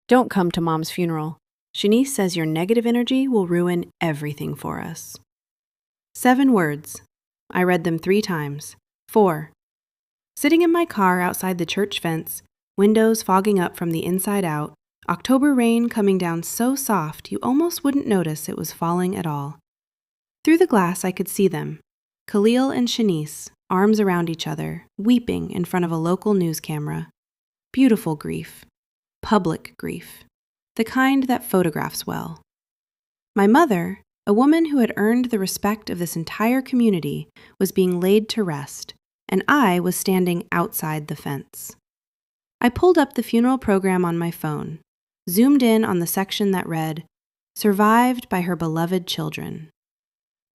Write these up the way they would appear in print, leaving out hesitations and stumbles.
Don't come to Mom's funeral. Shanice says your negative energy will ruin everything for us. 7 words. I read them 3 times. 4. Sitting in my car outside the church fence, windows fogging up from the inside out, October rain coming down so soft you almost wouldn't notice it was falling at all. Through the glass I could see them, Khalil and Shanice, arms around each other, weeping in front of a local news camera. Beautiful grief. Public grief. The kind that photographs well. My mother, a woman who had earned the respect of this entire community, was being laid to rest, and I was standing outside the fence. I pulled up the funeral program on my phone, zoomed in on the section that read, "Survived by her beloved children."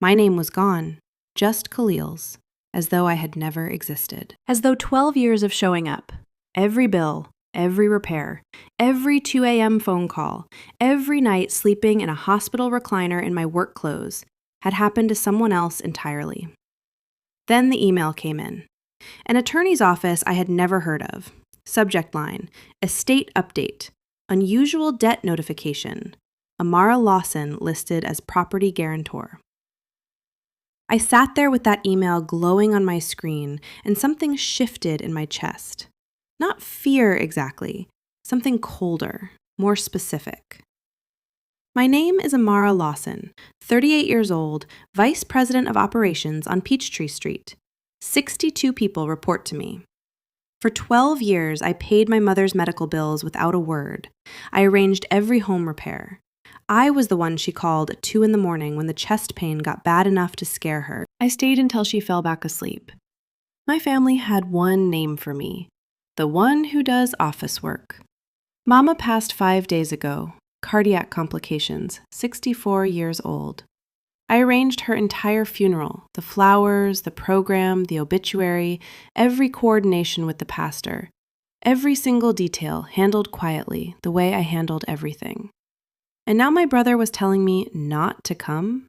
My name was gone, just Khalil's, as though I had never existed. As though 12 years of showing up, every bill, every repair, every 2 a.m. phone call, every night sleeping in a hospital recliner in my work clothes, had happened to someone else entirely. Then the email came in. An attorney's office I had never heard of. Subject line, estate update, unusual debt notification, Amara Lawson listed as property guarantor. I sat there with that email glowing on my screen, and something shifted in my chest. Not fear exactly, something colder, more specific. My name is Amara Lawson, 38 years old, Vice President of Operations on Peachtree Street. 62 people report to me. For 12 years, I paid my mother's medical bills without a word. I arranged every home repair. I was the one she called at 2 a.m. when the chest pain got bad enough to scare her. I stayed until she fell back asleep. My family had one name for me, the one who does office work. Mama passed 5 days ago, cardiac complications, 64 years old. I arranged her entire funeral, the flowers, the program, the obituary, every coordination with the pastor. Every single detail handled quietly, the way I handled everything. And now my brother was telling me not to come?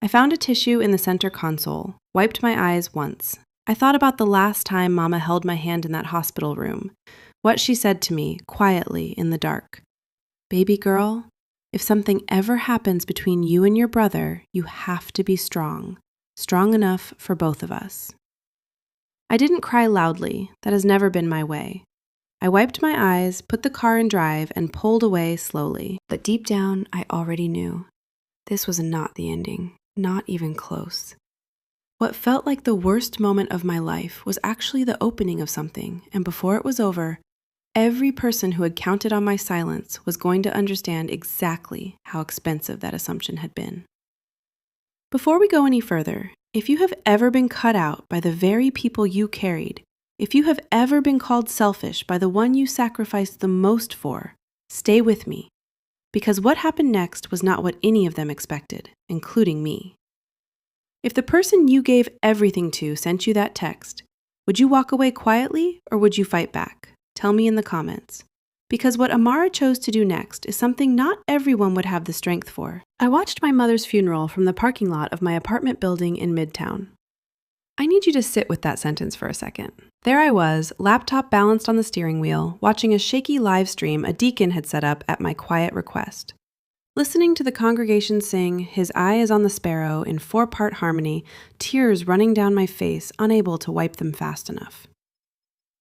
I found a tissue in the center console, wiped my eyes once. I thought about the last time Mama held my hand in that hospital room, what she said to me, quietly, in the dark. "Baby girl, if something ever happens between you and your brother, you have to be strong enough for both of us." I didn't cry loudly, that has never been my way. I wiped my eyes, put the car in drive, and pulled away slowly. But deep down, I already knew. This was not the ending, not even close. What felt like the worst moment of my life was actually the opening of something, and before it was over, every person who had counted on my silence was going to understand exactly how expensive that assumption had been. Before we go any further, if you have ever been cut out by the very people you carried, if you have ever been called selfish by the one you sacrificed the most for, stay with me, because what happened next was not what any of them expected, including me. If the person you gave everything to sent you that text, would you walk away quietly or would you fight back? Tell me in the comments. Because what Amara chose to do next is something not everyone would have the strength for. I watched my mother's funeral from the parking lot of my apartment building in Midtown. I need you to sit with that sentence for a second. There I was, laptop balanced on the steering wheel, watching a shaky live stream a deacon had set up at my quiet request. Listening to the congregation sing "His Eye is on the Sparrow" in 4-part harmony, tears running down my face, unable to wipe them fast enough.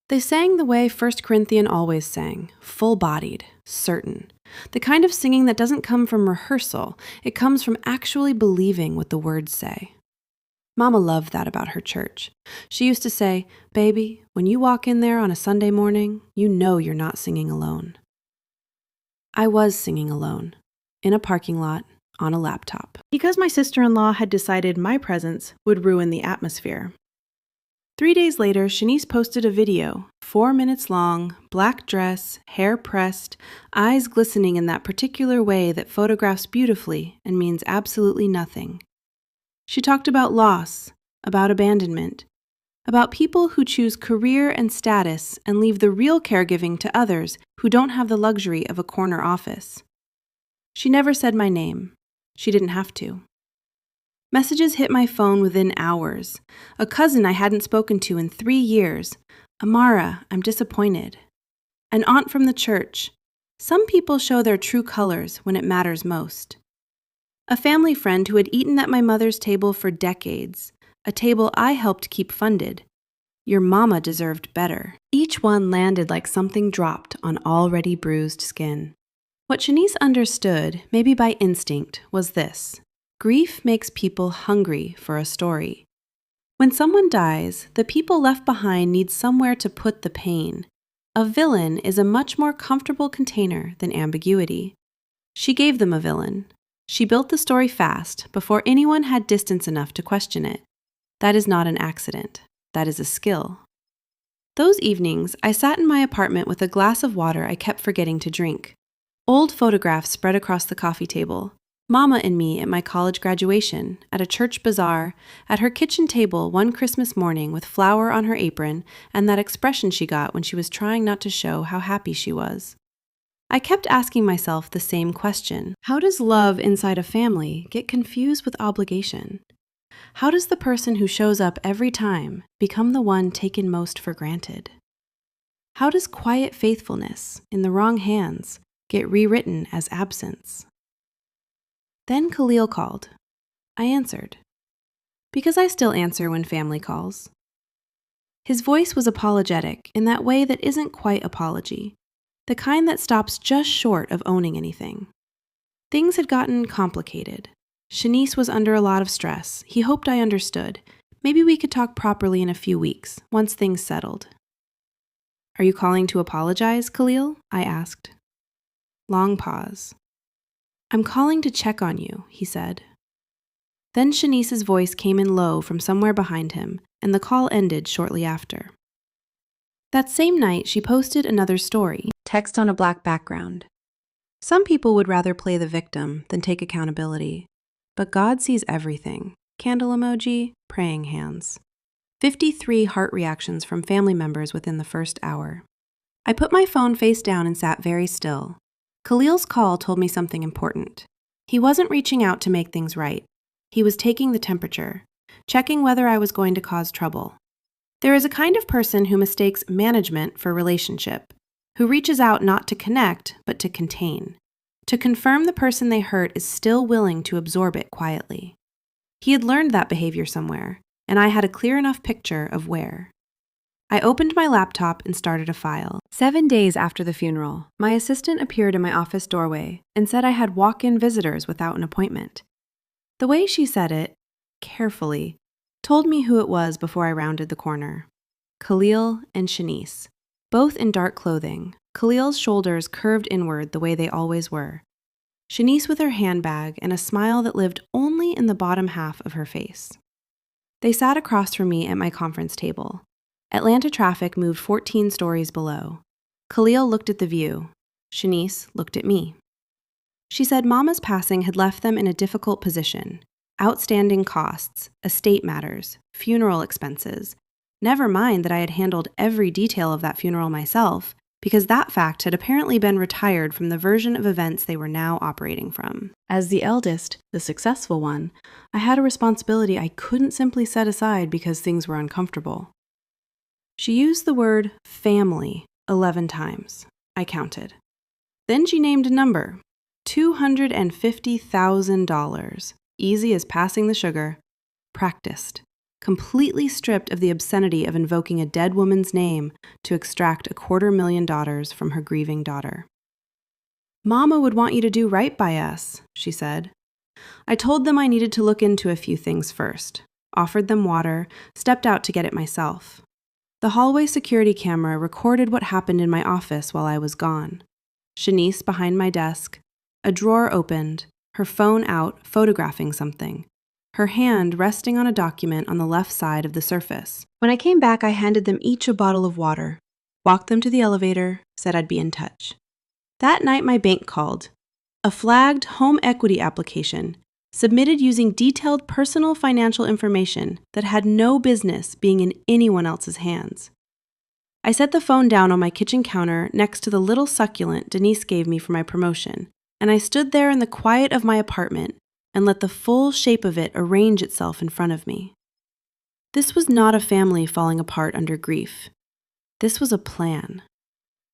They sang the way 1 Corinthians always sang, full-bodied, certain. The kind of singing that doesn't come from rehearsal, it comes from actually believing what the words say. Mama loved that about her church. She used to say, "Baby, when you walk in there on a Sunday morning, you know you're not singing alone." I was singing alone, in a parking lot, on a laptop, because my sister-in-law had decided my presence would ruin the atmosphere. 3 days later, Shanice posted a video, 4 minutes long, black dress, hair pressed, eyes glistening in that particular way that photographs beautifully and means absolutely nothing. She talked about loss, about abandonment, about people who choose career and status and leave the real caregiving to others who don't have the luxury of a corner office. She never said my name. She didn't have to. Messages hit my phone within hours. A cousin I hadn't spoken to in 3 years. "Amara, I'm disappointed." An aunt from the church. Some people show their true colors when it matters most. A family friend who had eaten at my mother's table for decades, a table I helped keep funded. Your mama deserved better. Each one landed like something dropped on already bruised skin. What Shanice understood, maybe by instinct, was this: grief makes people hungry for a story. When someone dies, the people left behind need somewhere to put the pain. A villain is a much more comfortable container than ambiguity. She gave them a villain. She built the story fast, before anyone had distance enough to question it. That is not an accident. That is a skill. Those evenings, I sat in my apartment with a glass of water I kept forgetting to drink. Old photographs spread across the coffee table. Mama and me at my college graduation, at a church bazaar, at her kitchen table one Christmas morning with flour on her apron and that expression she got when she was trying not to show how happy she was. I kept asking myself the same question. How does love inside a family get confused with obligation? How does the person who shows up every time become the one taken most for granted? How does quiet faithfulness, in the wrong hands, get rewritten as absence? Then Khalil called. I answered. Because I still answer when family calls. His voice was apologetic in that way that isn't quite apology, the kind that stops just short of owning anything. Things had gotten complicated. Shanice was under a lot of stress. He hoped I understood. Maybe we could talk properly in a few weeks, once things settled. Are you calling to apologize, Khalil? I asked. Long pause. I'm calling to check on you, he said. Then Shanice's voice came in low from somewhere behind him, and the call ended shortly after. That same night, she posted another story, text on a black background. Some people would rather play the victim than take accountability. But God sees everything. Candle emoji, praying hands. 53 heart reactions from family members within the first hour. I put my phone face down and sat very still. Khalil's call told me something important. He wasn't reaching out to make things right. He was taking the temperature, checking whether I was going to cause trouble. There is a kind of person who mistakes management for relationship, who reaches out not to connect, but to contain, to confirm the person they hurt is still willing to absorb it quietly. He had learned that behavior somewhere, and I had a clear enough picture of where. I opened my laptop and started a file. 7 days after the funeral, my assistant appeared in my office doorway and said I had walk-in visitors without an appointment. The way she said it, carefully, told me who it was before I rounded the corner. Khalil and Shanice, both in dark clothing, Khalil's shoulders curved inward the way they always were. Shanice with her handbag and a smile that lived only in the bottom half of her face. They sat across from me at my conference table. Atlanta traffic moved 14 stories below. Khalil looked at the view. Shanice looked at me. She said Mama's passing had left them in a difficult position. Outstanding costs, estate matters, funeral expenses. Never mind that I had handled every detail of that funeral myself, because that fact had apparently been retired from the version of events they were now operating from. As the eldest, the successful one, I had a responsibility I couldn't simply set aside because things were uncomfortable. She used the word family 11 times. I counted. Then she named a number, $250,000. Easy as passing the sugar. Practiced. Completely stripped of the obscenity of invoking a dead woman's name to extract $250,000 from her grieving daughter. Mama would want you to do right by us, she said. I told them I needed to look into a few things first, offered them water, stepped out to get it myself. The hallway security camera recorded what happened in my office while I was gone. Shanice behind my desk, a drawer opened, her phone out, photographing something, her hand resting on a document on the left side of the surface. When I came back, I handed them each a bottle of water, walked them to the elevator, said I'd be in touch. That night, my bank called. A flagged home equity application, submitted using detailed personal financial information that had no business being in anyone else's hands. I set the phone down on my kitchen counter next to the little succulent Denise gave me for my promotion, and I stood there in the quiet of my apartment and let the full shape of it arrange itself in front of me. This was not a family falling apart under grief. This was a plan.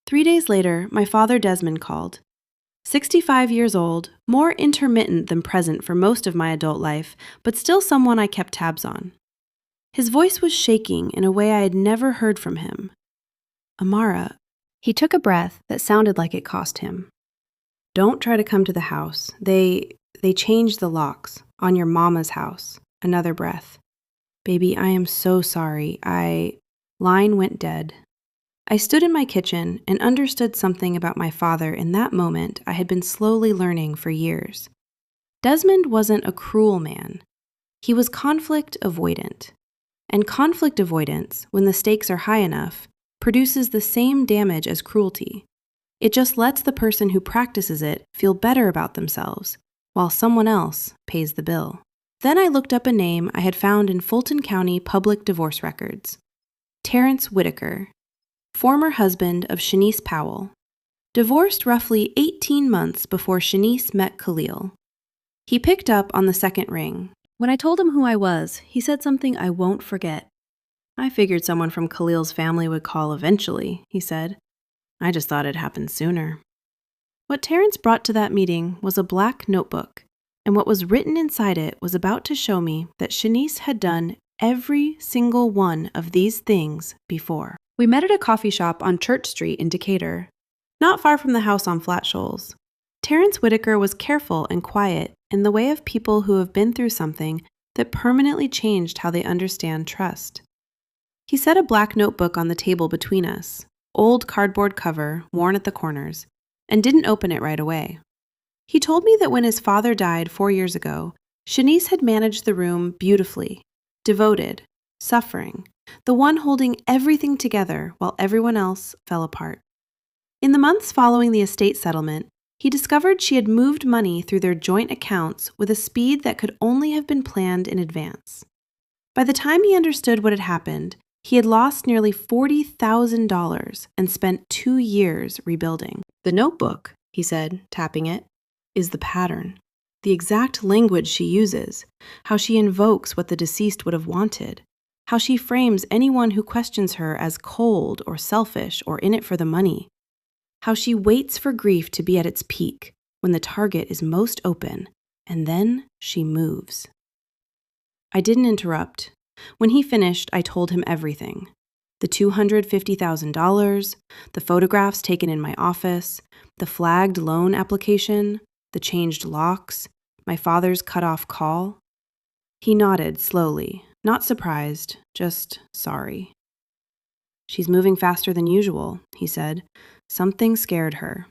3 days later, my father Desmond called. 65 years old, more intermittent than present for most of my adult life, but still someone I kept tabs on. His voice was shaking in a way I had never heard from him. Amara, he took a breath that sounded like it cost him. Don't try to come to the house. They changed the locks on your mama's house. Another breath. Baby, I am so sorry. Line went dead. I stood in my kitchen and understood something about my father in that moment I had been slowly learning for years. Desmond wasn't a cruel man. He was conflict avoidant. And conflict avoidance, when the stakes are high enough, produces the same damage as cruelty. It just lets the person who practices it feel better about themselves, while someone else pays the bill. Then I looked up a name I had found in Fulton County public divorce records. Terrence Whitaker, former husband of Shanice Powell, divorced roughly 18 months before Shanice met Khalil. He picked up on the second ring. When I told him who I was, he said something I won't forget. I figured someone from Khalil's family would call eventually, he said. I just thought it'd happen sooner. What Terrence brought to that meeting was a black notebook, and what was written inside it was about to show me that Shanice had done every single one of these things before. We met at a coffee shop on Church Street in Decatur, not far from the house on Flat Shoals. Terrence Whitaker was careful and quiet in the way of people who have been through something that permanently changed how they understand trust. He set a black notebook on the table between us, old cardboard cover worn at the corners, and didn't open it right away. He told me that when his father died 4 years ago, Shanice had managed the room beautifully, devoted, suffering, the one holding everything together while everyone else fell apart. In the months following the estate settlement, he discovered she had moved money through their joint accounts with a speed that could only have been planned in advance. By the time he understood what had happened, he had lost nearly $40,000 and spent 2 years rebuilding. The notebook, he said, tapping it, is the pattern. The exact language she uses, how she invokes what the deceased would have wanted, how she frames anyone who questions her as cold or selfish or in it for the money, how she waits for grief to be at its peak when the target is most open, and then she moves. I didn't interrupt. When he finished, I told him everything. The $250,000, the photographs taken in my office, the flagged loan application, the changed locks, my father's cut-off call. He nodded slowly, not surprised, just sorry. She's moving faster than usual, he said. Something scared her.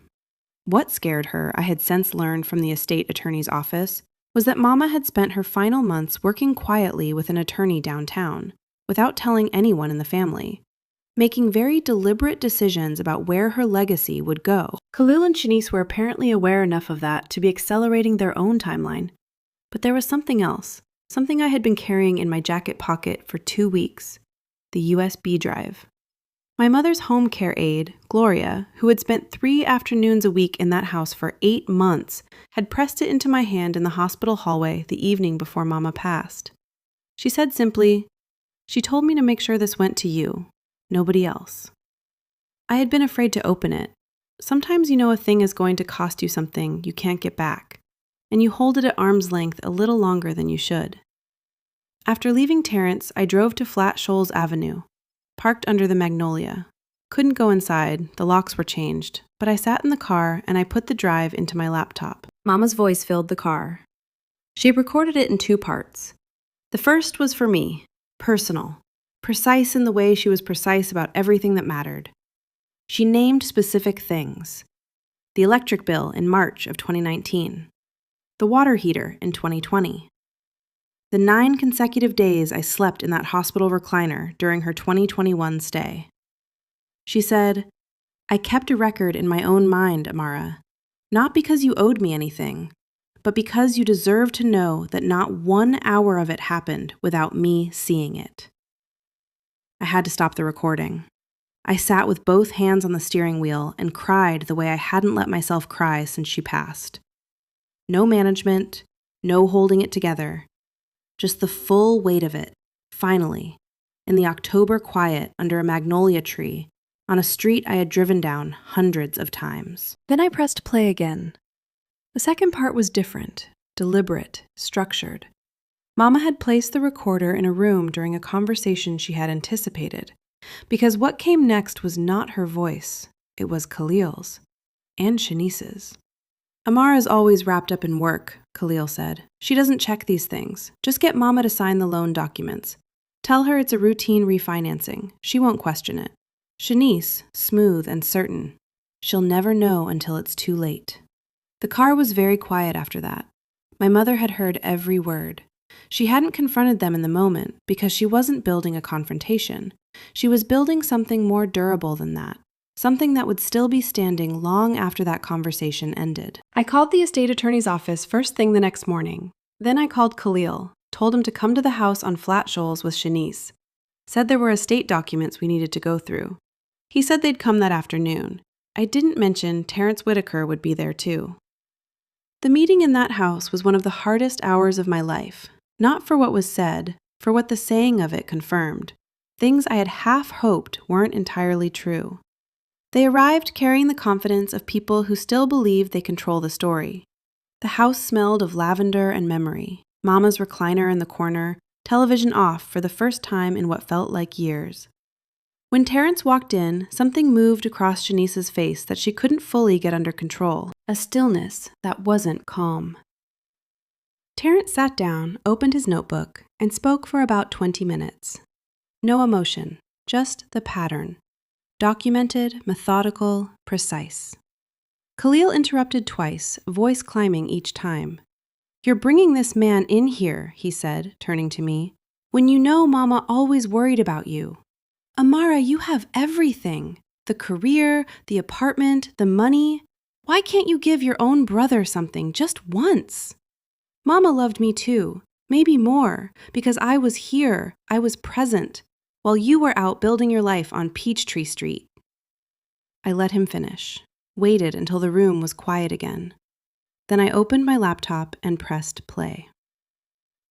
What scared her, I had since learned from the estate attorney's office, was that Mama had spent her final months working quietly with an attorney downtown, without telling anyone in the family, making very deliberate decisions about where her legacy would go. Khalil and Shanice were apparently aware enough of that to be accelerating their own timeline. But there was something else, something I had been carrying in my jacket pocket for 2 weeks, the USB drive. My mother's home care aide, Gloria, who had spent 3 afternoons a week in that house for 8 months, had pressed it into my hand in the hospital hallway the evening before Mama passed. She said simply, "She told me to make sure this went to you, nobody else." I had been afraid to open it. Sometimes you know a thing is going to cost you something you can't get back, and you hold it at arm's length a little longer than you should. After leaving Terrence, I drove to Flat Shoals Avenue, parked under the magnolia. Couldn't go inside, the locks were changed, but I sat in the car and I put the drive into my laptop. Mama's voice filled the car. She recorded it in 2 parts. The first was for me, personal, precise in the way she was precise about everything that mattered. She named specific things. The electric bill in March of 2019. The water heater in 2020. The 9 consecutive days I slept in that hospital recliner during her 2021 stay. She said, "I kept a record in my own mind, Amara, not because you owed me anything, but because you deserve to know that not 1 hour of it happened without me seeing it." I had to stop the recording. I sat with both hands on the steering wheel and cried the way I hadn't let myself cry since she passed. No management, no holding it together. Just the full weight of it, finally, in the October quiet under a magnolia tree, on a street I had driven down hundreds of times. Then I pressed play again. The second part was different, deliberate, structured. Mama had placed the recorder in a room during a conversation she had anticipated, because what came next was not her voice, it was Khalil's, and Shanice's. Amara's always wrapped up in work, Khalil said. She doesn't check these things. Just get Mama to sign the loan documents. Tell her it's a routine refinancing. She won't question it. Shanice, smooth and certain. She'll never know until it's too late. The car was very quiet after that. My mother had heard every word. She hadn't confronted them in the moment because she wasn't building a confrontation. She was building something more durable than that. Something that would still be standing long after that conversation ended. I called the estate attorney's office first thing the next morning. Then I called Khalil, told him to come to the house on Flat Shoals with Shanice. Said there were estate documents we needed to go through. He said they'd come that afternoon. I didn't mention Terrence Whitaker would be there too. The meeting in that house was one of the hardest hours of my life. Not for what was said, for what the saying of it confirmed. Things I had half hoped weren't entirely true. They arrived carrying the confidence of people who still believe they control the story. The house smelled of lavender and memory, Mama's recliner in the corner, television off for the first time in what felt like years. When Terrence walked in, something moved across Shanice's face that she couldn't fully get under control, a stillness that wasn't calm. Terrence sat down, opened his notebook, and spoke for about 20 minutes. No emotion, just the pattern. Documented, methodical, precise. Khalil interrupted twice, voice climbing each time. "You're bringing this man in here," he said, turning to me, "when you know Mama always worried about you. Amara, you have everything. The career, the apartment, the money. Why can't you give your own brother something just once? Mama loved me too, maybe more, because I was here, I was present, while you were out building your life on Peachtree Street." I let him finish, waited until the room was quiet again. Then I opened my laptop and pressed play.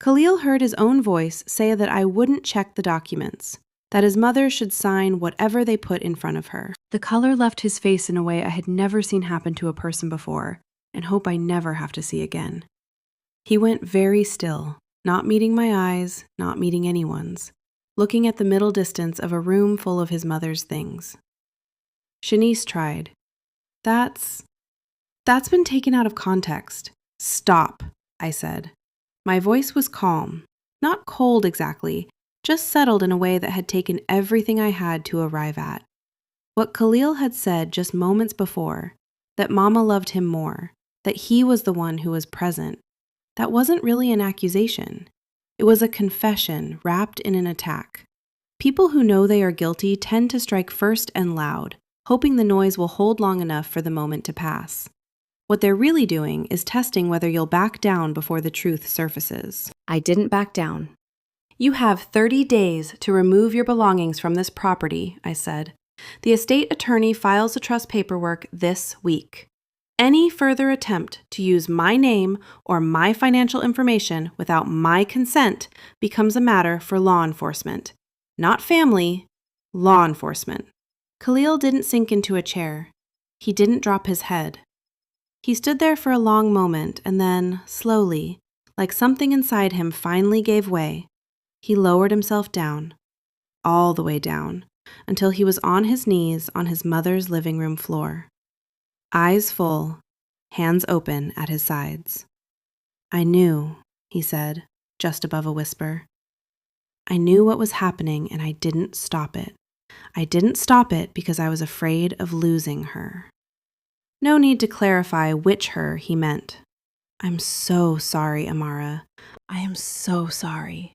Khalil heard his own voice say that I wouldn't check the documents, that his mother should sign whatever they put in front of her. The color left his face in a way I had never seen happen to a person before, and hope I never have to see again. He went very still, not meeting my eyes, not meeting anyone's, looking at the middle distance of a room full of his mother's things. Shanice tried. That's been taken out of context. Stop, I said. My voice was calm, not cold exactly, just settled in a way that had taken everything I had to arrive at. What Khalil had said just moments before, that Mama loved him more, that he was the one who was present, that wasn't really an accusation. It was a confession wrapped in an attack. People who know they are guilty tend to strike first and loud, hoping the noise will hold long enough for the moment to pass. What they're really doing is testing whether you'll back down before the truth surfaces. I didn't back down. "You have 30 days to remove your belongings from this property," I said. "The estate attorney files the trust paperwork this week. Any further attempt to use my name or my financial information without my consent becomes a matter for law enforcement. Not family, law enforcement." Khalil didn't sink into a chair. He didn't drop his head. He stood there for a long moment and then, slowly, like something inside him finally gave way, he lowered himself down, all the way down, until he was on his knees on his mother's living room floor. Eyes full, hands open at his sides. "I knew," he said, just above a whisper. "I knew what was happening and I didn't stop it. I didn't stop it because I was afraid of losing her." No need to clarify which her he meant. "I'm so sorry, Amara. I am so sorry."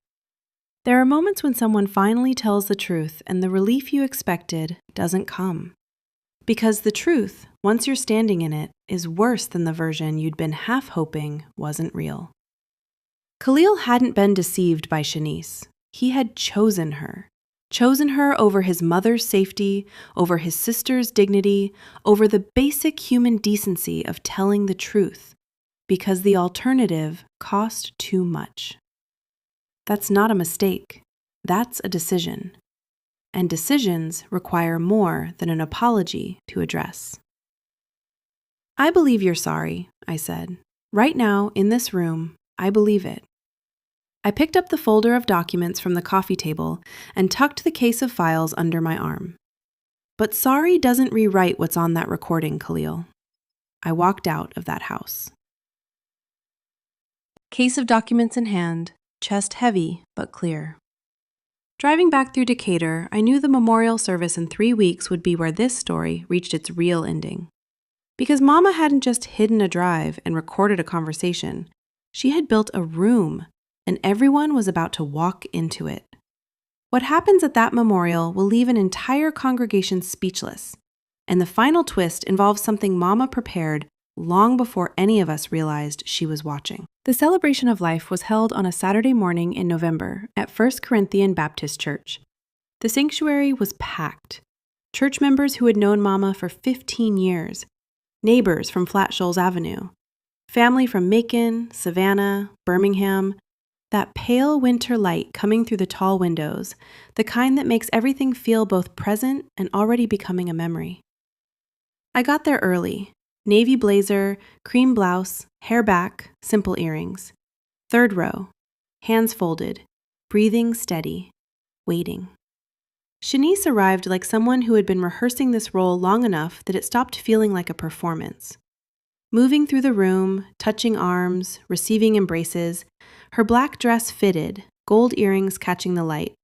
There are moments when someone finally tells the truth and the relief you expected doesn't come. Because the truth, once you're standing in it, is worse than the version you'd been half hoping wasn't real. Khalil hadn't been deceived by Shanice. He had chosen her over his mother's safety, over his sister's dignity, over the basic human decency of telling the truth, because the alternative cost too much. That's not a mistake. That's a decision. and decisions require more than an apology to address. I believe you're sorry, I said. Right now, in this room, I believe it. I picked up the folder of documents from the coffee table and tucked the case of files under my arm. But sorry doesn't rewrite what's on that recording, Khalil. I walked out of that house. Case of documents in hand, chest heavy but clear. Driving back through Decatur, I knew the memorial service in 3 weeks would be where this story reached its real ending. Because Mama hadn't just hidden a drive and recorded a conversation, she had built a room, and everyone was about to walk into it. What happens at that memorial will leave an entire congregation speechless, and the final twist involves something Mama prepared long before any of us realized she was watching. The celebration of life was held on a Saturday morning in November at First Corinthian Baptist Church. The sanctuary was packed. Church members who had known Mama for 15 years, neighbors from Flat Shoals Avenue, family from Macon, Savannah, Birmingham, that pale winter light coming through the tall windows, the kind that makes everything feel both present and already becoming a memory. I got there early. Navy blazer, cream blouse, hair back, simple earrings. Third row, hands folded, breathing steady, waiting. Shanice arrived like someone who had been rehearsing this role long enough that it stopped feeling like a performance. Moving through the room, touching arms, receiving embraces, her black dress fitted, gold earrings catching the light,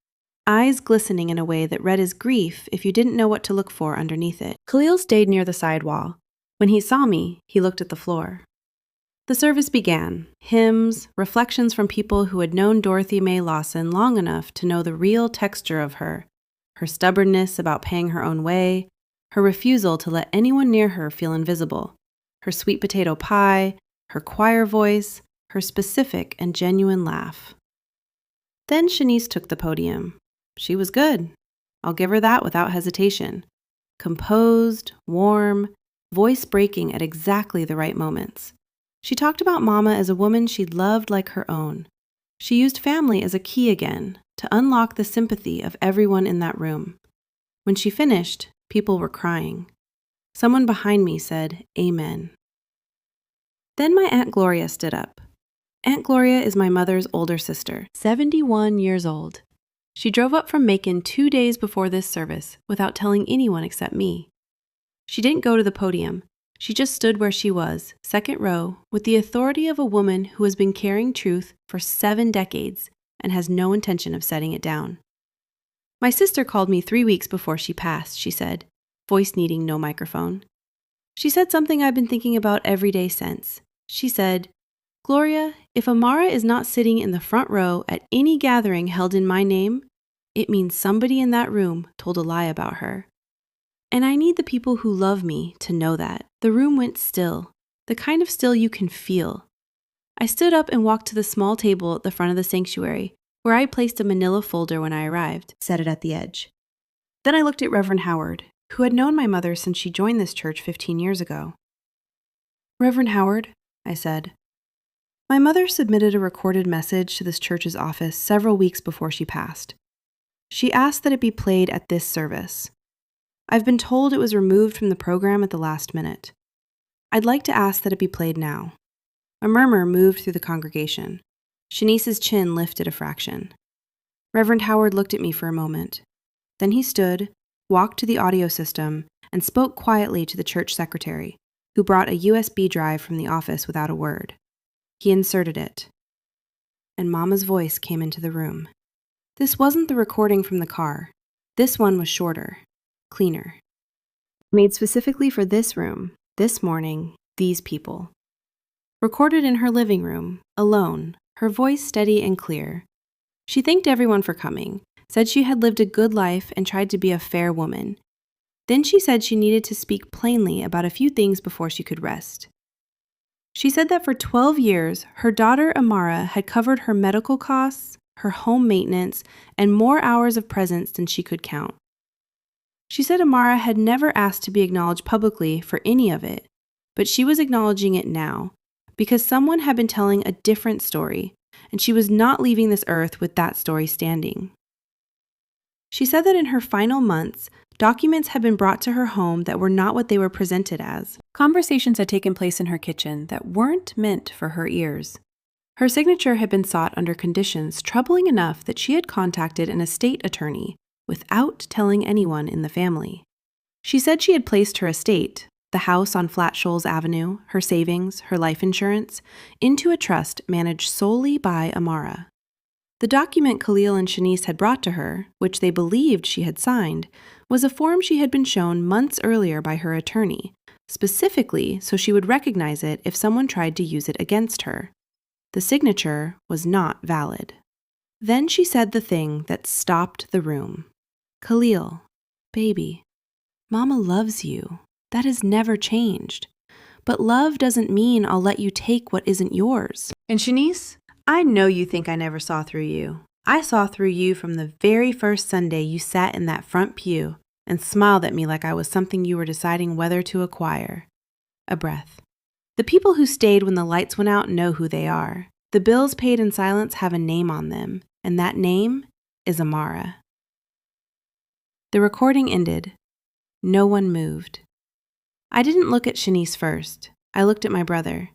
eyes glistening in a way that read as grief if you didn't know what to look for underneath it. Khalil stayed near the side wall. When he saw me, he looked at the floor. The service began. Hymns, reflections from people who had known Dorothy Mae Lawson long enough to know the real texture of her stubbornness about paying her own way, her refusal to let anyone near her feel invisible, her sweet potato pie, her choir voice, her specific and genuine laugh. Then Shanice took the podium. She was good. I'll give her that without hesitation. Composed, warm, voice breaking at exactly the right moments. She talked about Mama as a woman she'd loved like her own. She used family as a key again to unlock the sympathy of everyone in that room. When she finished, people were crying. Someone behind me said, "Amen." Then my Aunt Gloria stood up. Aunt Gloria is my mother's older sister, 71 years old. She drove up from Macon 2 days before this service without telling anyone except me. She didn't go to the podium. She just stood where she was, second row, with the authority of a woman who has been carrying truth for 7 decades and has no intention of setting it down. My sister called me 3 weeks before she passed, she said, voice needing no microphone. She said something I've been thinking about every day since. She said, "Gloria, if Amara is not sitting in the front row at any gathering held in my name, it means somebody in that room told a lie about her. And I need the people who love me to know that." The room went still, the kind of still you can feel. I stood up and walked to the small table at the front of the sanctuary, where I placed a manila folder when I arrived, set it at the edge. Then I looked at Reverend Howard, who had known my mother since she joined this church 15 years ago. "Reverend Howard," I said. My mother submitted a recorded message to this church's office several weeks before she passed. She asked that it be played at this service. I've been told it was removed from the program at the last minute. I'd like to ask that it be played now. A murmur moved through the congregation. Shanice's chin lifted a fraction. Reverend Howard looked at me for a moment. Then he stood, walked to the audio system, and spoke quietly to the church secretary, who brought a USB drive from the office without a word. He inserted it. And Mama's voice came into the room. This wasn't the recording from the car. This one was shorter, cleaner. Made specifically for this room, this morning, these people. Recorded in her living room, alone, her voice steady and clear. She thanked everyone for coming, said she had lived a good life and tried to be a fair woman. Then she said she needed to speak plainly about a few things before she could rest. She said that for 12 years, her daughter Amara had covered her medical costs, her home maintenance, and more hours of presence than she could count. She said Amara had never asked to be acknowledged publicly for any of it, but she was acknowledging it now because someone had been telling a different story, and she was not leaving this earth with that story standing. She said that in her final months, documents had been brought to her home that were not what they were presented as. Conversations had taken place in her kitchen that weren't meant for her ears. Her signature had been sought under conditions troubling enough that she had contacted an estate attorney without telling anyone in the family. She said she had placed her estate, the house on Flat Shoals Avenue, her savings, her life insurance, into a trust managed solely by Amara. The document Khalil and Shanice had brought to her, which they believed she had signed, was a form she had been shown months earlier by her attorney, specifically so she would recognize it if someone tried to use it against her. The signature was not valid. Then she said the thing that stopped the room. "Khalil, baby, Mama loves you. That has never changed. But love doesn't mean I'll let you take what isn't yours. And Shanice, I know you think I never saw through you. I saw through you from the very first Sunday you sat in that front pew and smiled at me like I was something you were deciding whether to acquire." A breath. The people who stayed when the lights went out know who they are. The bills paid in silence have a name on them, and that name is Amara. The recording ended. No one moved. I didn't look at Shanice first. I looked at my brother.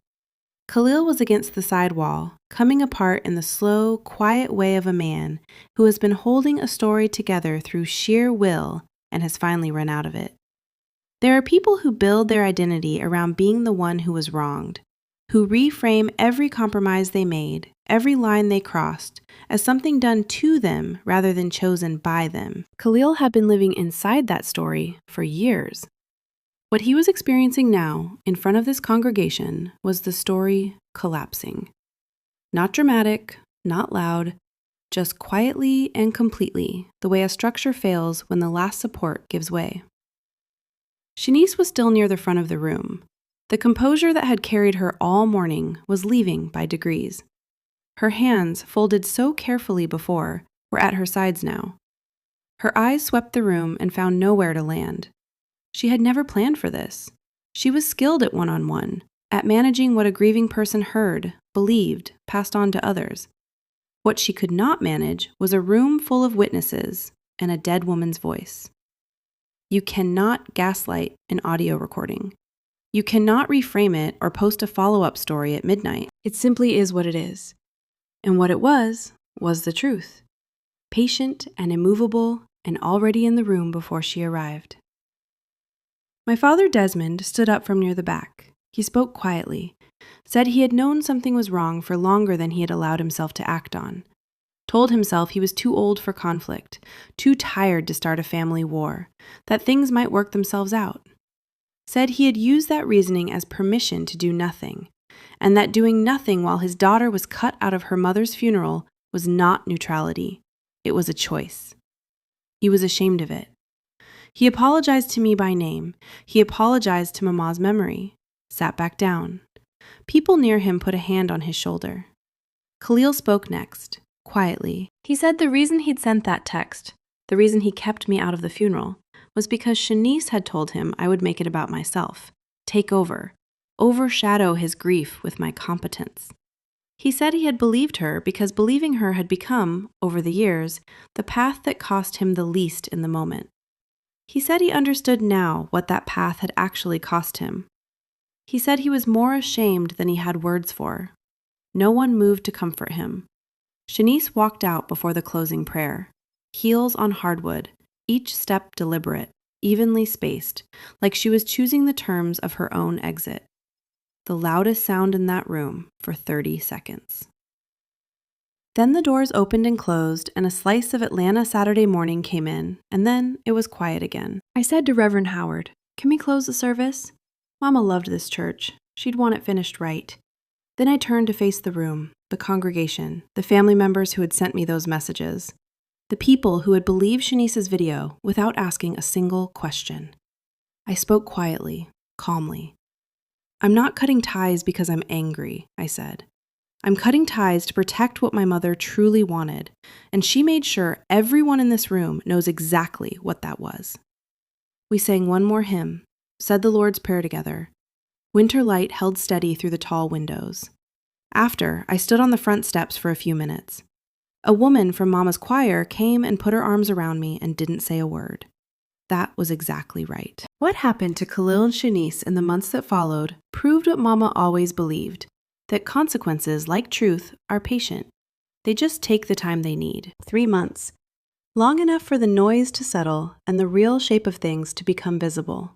Khalil was against the side wall, coming apart in the slow, quiet way of a man who has been holding a story together through sheer will and has finally run out of it. There are people who build their identity around being the one who was wronged, who reframe every compromise they made, every line they crossed, as something done to them rather than chosen by them. Khalil had been living inside that story for years. What he was experiencing now, in front of this congregation, was the story collapsing. Not dramatic, not loud, just quietly and completely, the way a structure fails when the last support gives way. Shanice was still near the front of the room. The composure that had carried her all morning was leaving by degrees. Her hands, folded so carefully before, were at her sides now. Her eyes swept the room and found nowhere to land. She had never planned for this. She was skilled at one-on-one, at managing what a grieving person heard, believed, passed on to others. What she could not manage was a room full of witnesses and a dead woman's voice. You cannot gaslight an audio recording. You cannot reframe it or post a follow-up story at midnight. It simply is what it is. And what it was the truth. Patient and immovable and already in the room before she arrived. My father Desmond stood up from near the back. He spoke quietly, said he had known something was wrong for longer than he had allowed himself to act on. Told himself he was too old for conflict, too tired to start a family war, that things might work themselves out. Said he had used that reasoning as permission to do nothing, and that doing nothing while his daughter was cut out of her mother's funeral was not neutrality. It was a choice. He was ashamed of it. He apologized to me by name. He apologized to Mama's memory. Sat back down. People near him put a hand on his shoulder. Khalil spoke next, quietly. He said the reason he'd sent that text, the reason he kept me out of the funeral, was because Shanice had told him I would make it about myself, take over, overshadow his grief with my competence. He said he had believed her because believing her had become, over the years, the path that cost him the least in the moment. He said he understood now what that path had actually cost him. He said he was more ashamed than he had words for. No one moved to comfort him. Shanice walked out before the closing prayer, heels on hardwood, each step deliberate, evenly spaced, like she was choosing the terms of her own exit. The loudest sound in that room for 30 seconds. Then the doors opened and closed, and a slice of Atlanta Saturday morning came in, and then it was quiet again. I said to Reverend Howard, "Can we close the service?" Mama loved this church. She'd want it finished right. Then I turned to face the room, the congregation, the family members who had sent me those messages, the people who had believed Shanice's video without asking a single question. I spoke quietly, calmly. "I'm not cutting ties because I'm angry," I said. "I'm cutting ties to protect what my mother truly wanted, and she made sure everyone in this room knows exactly what that was." We sang one more hymn, said the Lord's Prayer together. Winter light held steady through the tall windows. After, I stood on the front steps for a few minutes. A woman from Mama's choir came and put her arms around me and didn't say a word. That was exactly right. What happened to Khalil and Shanice in the months that followed proved what Mama always believed, that consequences, like truth, are patient. They just take the time they need. 3 months. Long enough for the noise to settle and the real shape of things to become visible.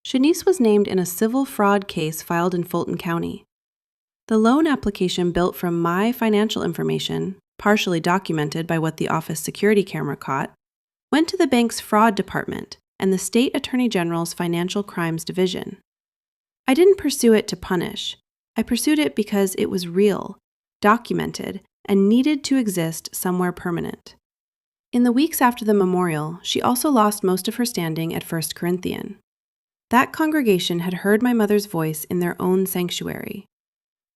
Shanice was named in a civil fraud case filed in Fulton County. The loan application built from my financial information, partially documented by what the office security camera caught, went to the bank's fraud department and the state attorney general's financial crimes division. I didn't pursue it to punish. I pursued it because it was real, documented, and needed to exist somewhere permanent. In the weeks after the memorial, she also lost most of her standing at First Corinthian. That congregation had heard my mother's voice in their own sanctuary.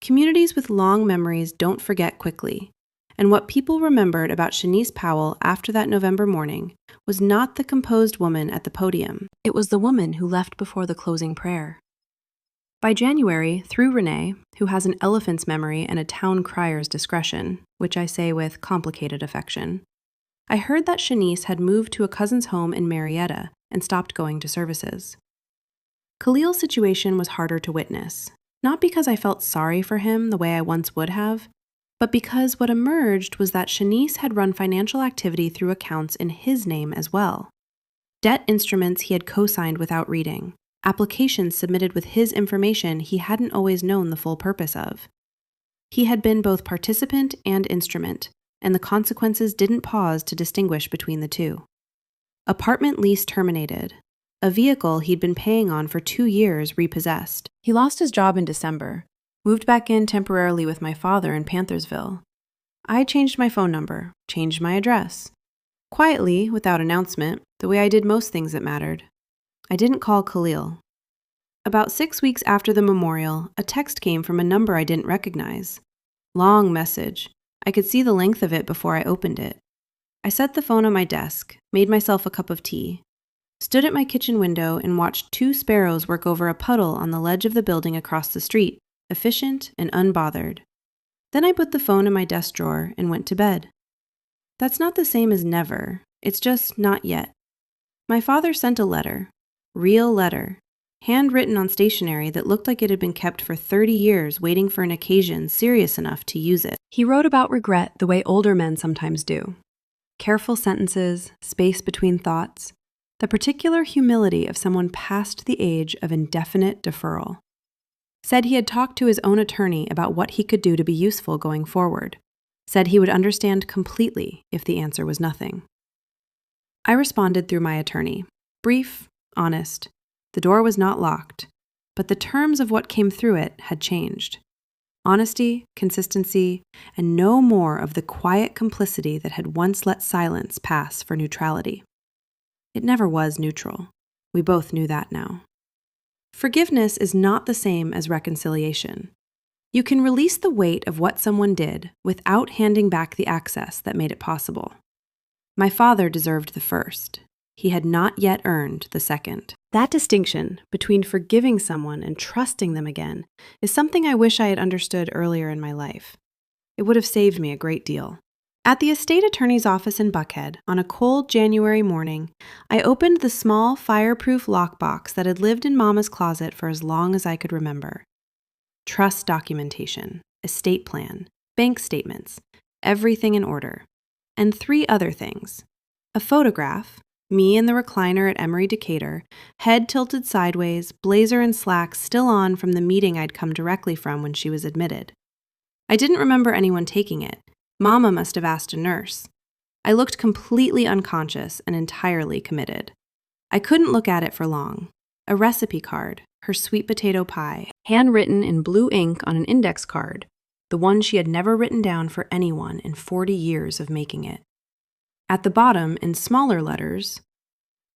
Communities with long memories don't forget quickly, and what people remembered about Shanice Powell after that November morning was not the composed woman at the podium. It was the woman who left before the closing prayer. By January, through Renee, who has an elephant's memory and a town crier's discretion, which I say with complicated affection, I heard that Shanice had moved to a cousin's home in Marietta and stopped going to services. Khalil's situation was harder to witness, not because I felt sorry for him the way I once would have, but because what emerged was that Shanice had run financial activity through accounts in his name as well. Debt instruments he had co-signed without reading, applications submitted with his information he hadn't always known the full purpose of. He had been both participant and instrument, and the consequences didn't pause to distinguish between the two. Apartment lease terminated. A vehicle he'd been paying on for 2 years repossessed. He lost his job in December, moved back in temporarily with my father in Panthersville. I changed my phone number, changed my address. Quietly, without announcement, the way I did most things that mattered. I didn't call Khalil. About 6 weeks after the memorial, a text came from a number I didn't recognize. Long message. I could see the length of it before I opened it. I set the phone on my desk, made myself a cup of tea, stood at my kitchen window and watched 2 sparrows work over a puddle on the ledge of the building across the street, efficient and unbothered. Then I put the phone in my desk drawer and went to bed. That's not the same as never. It's just not yet. My father sent a letter, real letter, handwritten on stationery that looked like it had been kept for 30 years waiting for an occasion serious enough to use it. He wrote about regret the way older men sometimes do. Careful sentences, space between thoughts, the particular humility of someone past the age of indefinite deferral. Said he had talked to his own attorney about what he could do to be useful going forward. Said he would understand completely if the answer was nothing. I responded through my attorney. Brief, honest. The door was not locked, but the terms of what came through it had changed. Honesty, consistency, and no more of the quiet complicity that had once let silence pass for neutrality. It never was neutral. We both knew that now. Forgiveness is not the same as reconciliation. You can release the weight of what someone did without handing back the access that made it possible. My father deserved the first. He had not yet earned the second. That distinction between forgiving someone and trusting them again is something I wish I had understood earlier in my life. It would have saved me a great deal. At the estate attorney's office in Buckhead, on a cold January morning, I opened the small fireproof lockbox that had lived in Mama's closet for as long as I could remember. Trust documentation, estate plan, bank statements, everything in order. And 3 other things. A photograph, me in the recliner at Emory Decatur, head tilted sideways, blazer and slacks still on from the meeting I'd come directly from when she was admitted. I didn't remember anyone taking it. Mama must have asked a nurse. I looked completely unconscious and entirely committed. I couldn't look at it for long. A recipe card, her sweet potato pie, handwritten in blue ink on an index card, the one she had never written down for anyone in 40 years of making it. At the bottom, in smaller letters,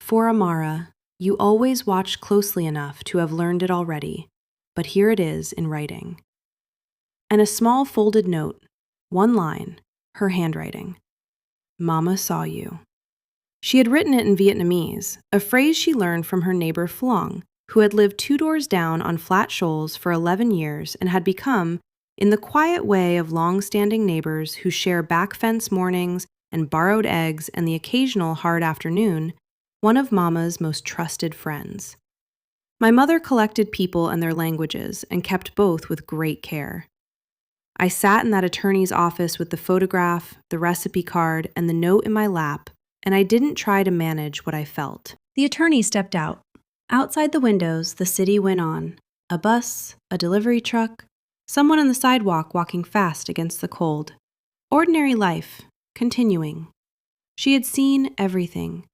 "For Amara, you always watched closely enough to have learned it already, but here it is in writing." And a small folded note, 1 line, her handwriting. "Mama saw you." She had written it in Vietnamese, a phrase she learned from her neighbor Phlong, who had lived 2 doors down on Flat Shoals for 11 years and had become, In the quiet way of long-standing neighbors who share back fence mornings and borrowed eggs and the occasional hard afternoon, one of Mama's most trusted friends. My mother collected people and their languages and kept both with great care. I sat in that attorney's office with the photograph, the recipe card, and the note in my lap, and I didn't try to manage what I felt. The attorney stepped out. Outside the windows, the city went on. A bus, a delivery truck, someone on the sidewalk walking fast against the cold. Ordinary life, continuing. She had seen everything.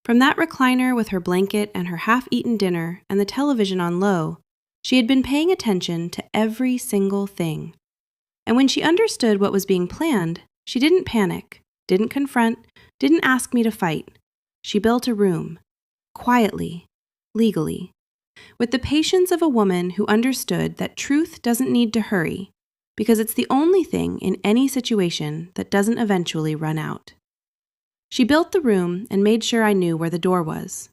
From that recliner with her blanket and her half-eaten dinner and the television on low, she had been paying attention to every single thing. And when she understood what was being planned, she didn't panic, didn't confront, didn't ask me to fight. She built a room, quietly, legally, with the patience of a woman who understood that truth doesn't need to hurry, because it's the only thing in any situation that doesn't eventually run out. She built the room and made sure I knew where the door was.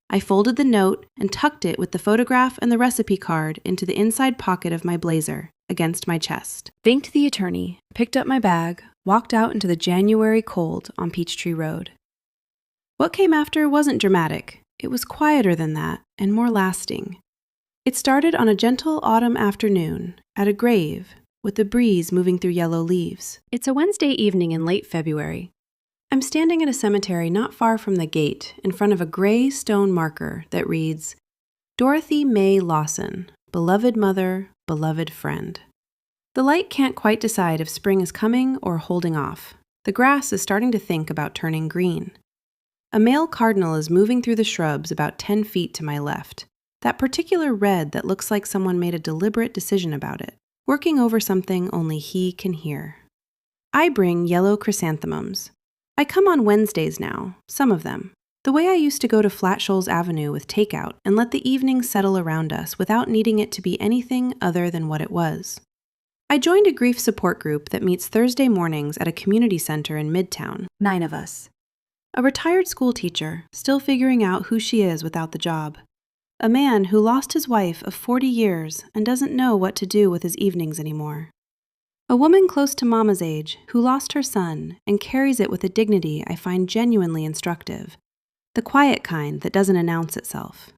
I folded the note and tucked it with the photograph and the recipe card into the inside pocket of my blazer, against my chest. Thanked the attorney, picked up my bag, walked out into the January cold on Peachtree Road. What came after wasn't dramatic. It was quieter than that and more lasting. It started on a gentle autumn afternoon at a grave with the breeze moving through yellow leaves. It's a Wednesday evening in late February. I'm standing at a cemetery not far from the gate in front of a gray stone marker that reads, Dorothy May Lawson, beloved mother, beloved friend. The light can't quite decide if spring is coming or holding off. The grass is starting to think about turning green. A male cardinal is moving through the shrubs about 10 feet to my left, that particular red that looks like someone made a deliberate decision about it, working over something only he can hear. I bring yellow chrysanthemums. I come on Wednesdays now, some of them, the way I used to go to Flat Shoals Avenue with takeout and let the evening settle around us without needing it to be anything other than what it was. I joined a grief support group that meets Thursday mornings at a community center in Midtown, 9 of us. A retired school teacher, still figuring out who she is without the job. A man who lost his wife of 40 years and doesn't know what to do with his evenings anymore. A woman close to Mama's age who lost her son and carries it with a dignity I find genuinely instructive. The quiet kind that doesn't announce itself.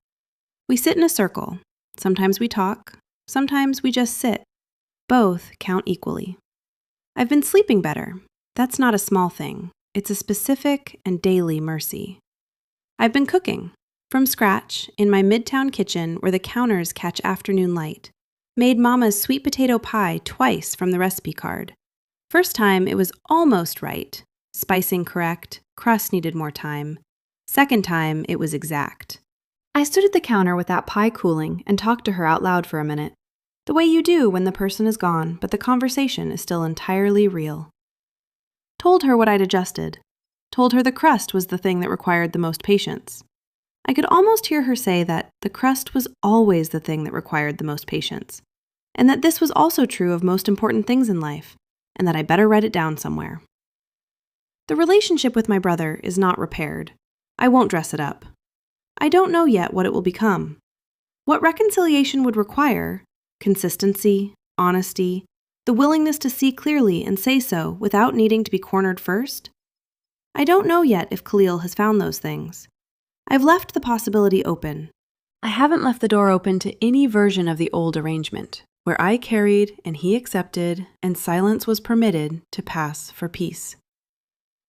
We sit in a circle. Sometimes we talk. Sometimes we just sit. Both count equally. I've been sleeping better. That's not a small thing. It's a specific and daily mercy. I've been cooking, from scratch, in my Midtown kitchen where the counters catch afternoon light. Made Mama's sweet potato pie twice from the recipe card. First time it was almost right. Spicing correct, crust needed more time. Second time it was exact. I stood at the counter with that pie cooling and talked to her out loud for a minute. The way you do when the person is gone, but the conversation is still entirely real. Told her what I'd adjusted. Told her the crust was the thing that required the most patience. I could almost hear her say that the crust was always the thing that required the most patience, and that this was also true of most important things in life, and that I better write it down somewhere. The relationship with my brother is not repaired. I won't dress it up. I don't know yet what it will become. What reconciliation would require, consistency, honesty, the willingness to see clearly and say so without needing to be cornered first? I don't know yet if Khalil has found those things. I've left the possibility open. I haven't left the door open to any version of the old arrangement, where I carried and he accepted and silence was permitted to pass for peace.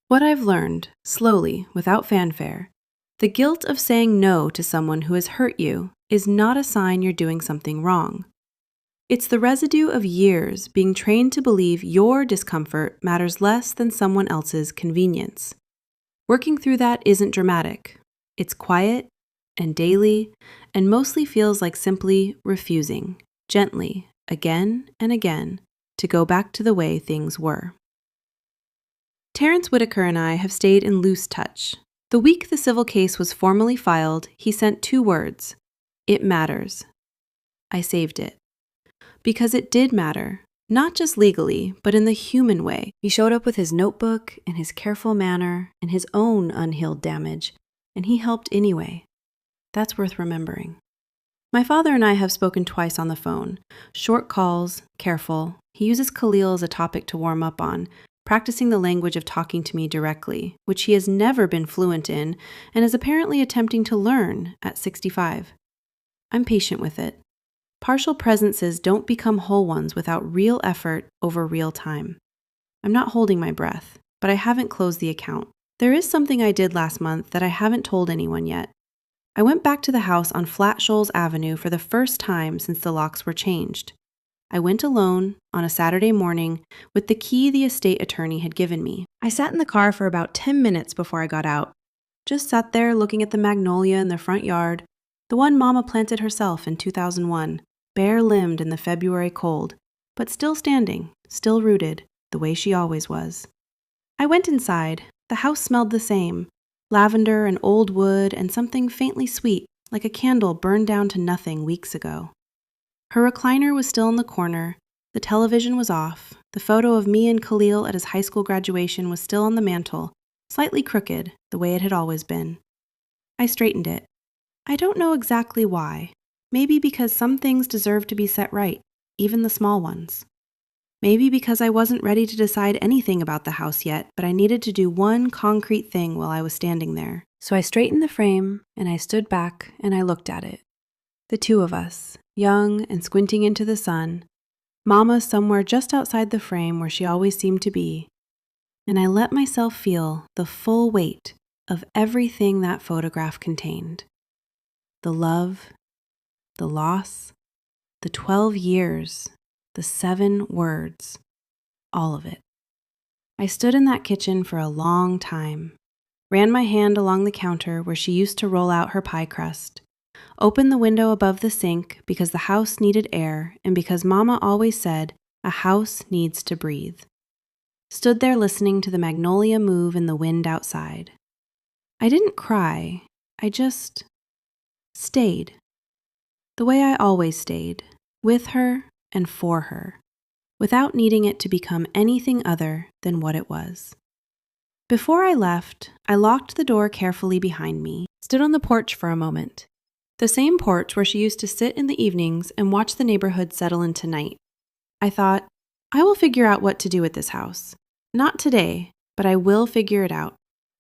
What I've learned, slowly, without fanfare, the guilt of saying no to someone who has hurt you is not a sign you're doing something wrong. It's the residue of years being trained to believe your discomfort matters less than someone else's convenience. Working through that isn't dramatic. It's quiet and daily and mostly feels like simply refusing, gently, again and again, to go back to the way things were. Terrence Whitaker and I have stayed in loose touch. The week the civil case was formally filed, he sent 2 words. It matters. I saved it. Because it did matter, not just legally, but in the human way. He showed up with his notebook and his careful manner and his own unhealed damage, and he helped anyway. That's worth remembering. My father and I have spoken twice on the phone. Short calls, careful. He uses Khalil as a topic to warm up on, practicing the language of talking to me directly, which he has never been fluent in and is apparently attempting to learn at 65. I'm patient with it. Partial presences don't become whole ones without real effort over real time. I'm not holding my breath, but I haven't closed the account. There is something I did last month that I haven't told anyone yet. I went back to the house on Flat Shoals Avenue for the first time since the locks were changed. I went alone on a Saturday morning with the key the estate attorney had given me. I sat in the car for about 10 minutes before I got out. Just sat there looking at the magnolia in the front yard, the one Mama planted herself in 2001, bare-limbed in the February cold, but still standing, still rooted, the way she always was. I went inside. The house smelled the same. Lavender and old wood and something faintly sweet, like a candle burned down to nothing weeks ago. Her recliner was still in the corner, the television was off, the photo of me and Khalil at his high school graduation was still on the mantel, slightly crooked, the way it had always been. I straightened it. I don't know exactly why. Maybe because some things deserve to be set right, even the small ones. Maybe because I wasn't ready to decide anything about the house yet, but I needed to do one concrete thing while I was standing there. So I straightened the frame, and I stood back, and I looked at it. The two of us, young and squinting into the sun, Mama somewhere just outside the frame where she always seemed to be, and I let myself feel the full weight of everything that photograph contained. The love, the loss, the 12 years, the 7 words, all of it. I stood in that kitchen for a long time, ran my hand along the counter where she used to roll out her pie crust, opened the window above the sink because the house needed air and because Mama always said a house needs to breathe. Stood there listening to the magnolia move in the wind outside. I didn't cry, I just stayed. The way I always stayed, with her and for her, without needing it to become anything other than what it was. Before I left, I locked the door carefully behind me, stood on the porch for a moment. The same porch where she used to sit in the evenings and watch the neighborhood settle into night. I thought, I will figure out what to do with this house. Not today, but I will figure it out.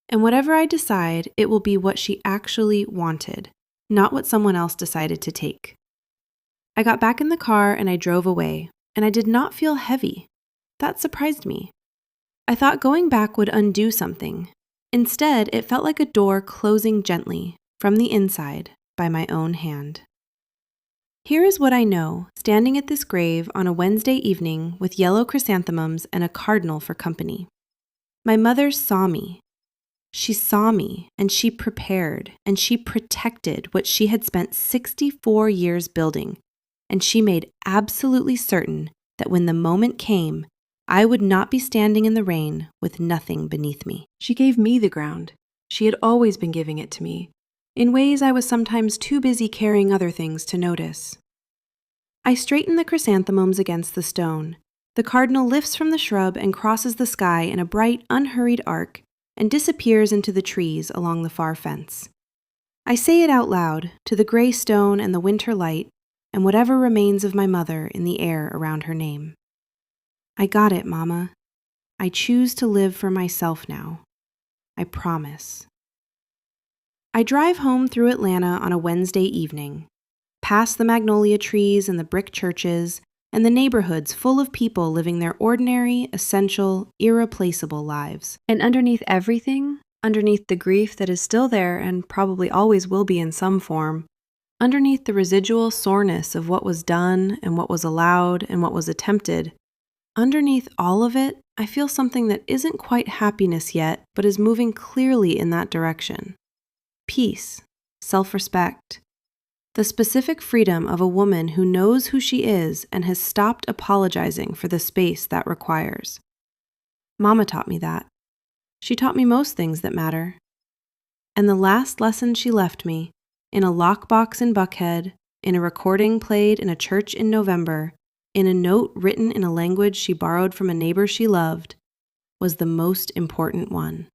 And whatever I decide, it will be what she actually wanted, not what someone else decided to take. I got back in the car and I drove away, and I did not feel heavy. That surprised me. I thought going back would undo something. Instead, it felt like a door closing gently, from the inside, by my own hand. Here is what I know, standing at this grave on a Wednesday evening with yellow chrysanthemums and a cardinal for company. My mother saw me. She saw me, and she prepared, and she protected what she had spent 64 years building. And she made absolutely certain that when the moment came, I would not be standing in the rain with nothing beneath me. She gave me the ground. She had always been giving it to me, in ways I was sometimes too busy carrying other things to notice. I straighten the chrysanthemums against the stone. The cardinal lifts from the shrub and crosses the sky in a bright, unhurried arc and disappears into the trees along the far fence. I say it out loud, to the gray stone and the winter light, and whatever remains of my mother in the air around her name. I got it, Mama. I choose to live for myself now. I promise. I drive home through Atlanta on a Wednesday evening, past the magnolia trees and the brick churches, and the neighborhoods full of people living their ordinary, essential, irreplaceable lives. And underneath everything, underneath the grief that is still there and probably always will be in some form, underneath the residual soreness of what was done and what was allowed and what was attempted, underneath all of it, I feel something that isn't quite happiness yet, but is moving clearly in that direction. Peace, self-respect, the specific freedom of a woman who knows who she is and has stopped apologizing for the space that requires. Mama taught me that. She taught me most things that matter. And the last lesson she left me, in a lockbox in Buckhead, in a recording played in a church in November, in a note written in a language she borrowed from a neighbor she loved, was the most important one.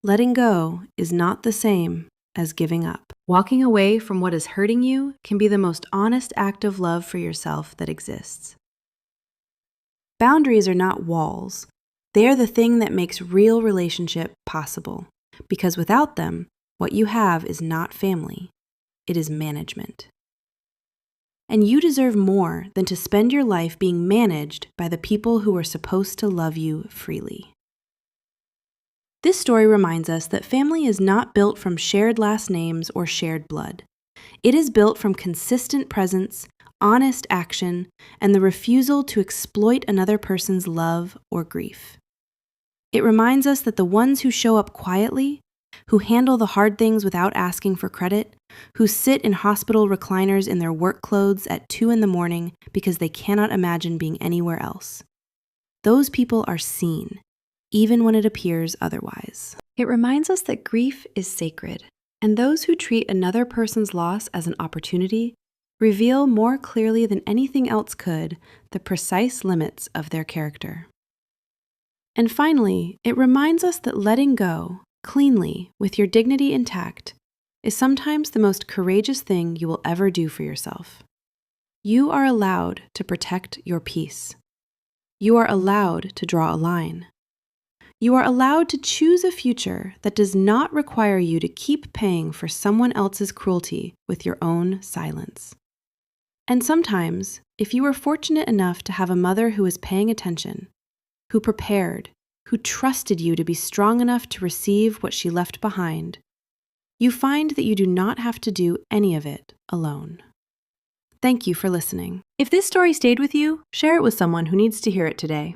Letting go is not the same as giving up. Walking away from what is hurting you can be the most honest act of love for yourself that exists. Boundaries are not walls. They are the thing that makes real relationship possible, because without them, what you have is not family. It is management. And you deserve more than to spend your life being managed by the people who are supposed to love you freely. This story reminds us that family is not built from shared last names or shared blood. It is built from consistent presence, honest action, and the refusal to exploit another person's love or grief. It reminds us that the ones who show up quietly, who handle the hard things without asking for credit, who sit in hospital recliners in their work clothes at 2 a.m. because they cannot imagine being anywhere else. Those people are seen, even when it appears otherwise. It reminds us that grief is sacred, and those who treat another person's loss as an opportunity reveal more clearly than anything else could the precise limits of their character. And finally, it reminds us that letting go, cleanly, with your dignity intact, is sometimes the most courageous thing you will ever do for yourself. You are allowed to protect your peace. You are allowed to draw a line. You are allowed to choose a future that does not require you to keep paying for someone else's cruelty with your own silence. And sometimes, if you were fortunate enough to have a mother who was paying attention, who prepared, who trusted you to be strong enough to receive what she left behind, you find that you do not have to do any of it alone. Thank you for listening. If this story stayed with you, share it with someone who needs to hear it today.